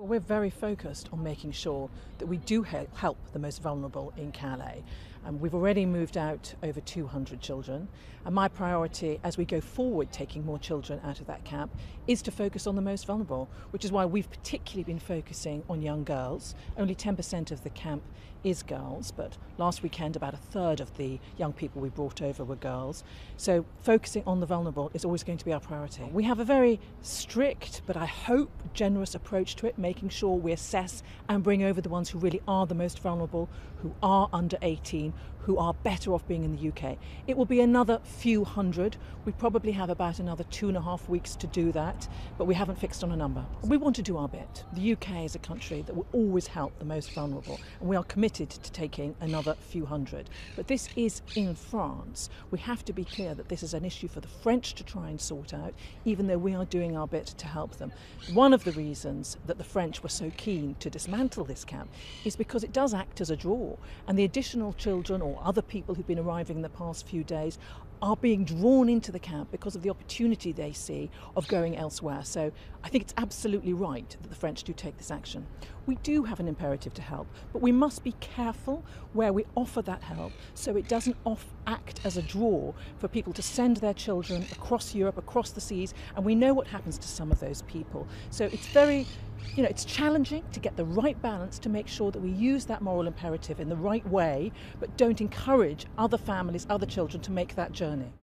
Well, we're very focused on making sure that we do help the most vulnerable in Calais. We've already moved out over 200 children, and my priority as we go forward taking more children out of that camp is to focus on the most vulnerable, which is why we've particularly been focusing on young girls. Only 10% of the camp is girls, but last weekend about a third of the young people we brought over were girls. So focusing on the vulnerable is always going to be our priority. We have a very strict, but I hope generous approach to it, making sure we assess and bring over the ones who really are the most vulnerable, who are under 18, who are better off being in the UK. It will be another few hundred. We probably have about another 2.5 weeks to do that, but we haven't fixed on a number. We want to do our bit. The UK is a country that will always help the most vulnerable, and we are committed to taking another few hundred. But this is in France. We have to be clear that this is an issue for the French to try and sort out, even though we are doing our bit to help them. One of the reasons that the French were so keen to dismantle this camp is because it does act as a draw, and the additional children or other people who've been arriving in the past few days are being drawn into the camp because of the opportunity they see of going elsewhere. So I think it's absolutely right that the French do take this action. We do have an imperative to help, but we must be careful where we offer that help so it doesn't act as a draw for people to send their children across Europe, across the seas, and we know what happens to some of those people. So it's very it's challenging to get the right balance to make sure that we use that moral imperative in the right way, but don't encourage other families, other children to make that journey.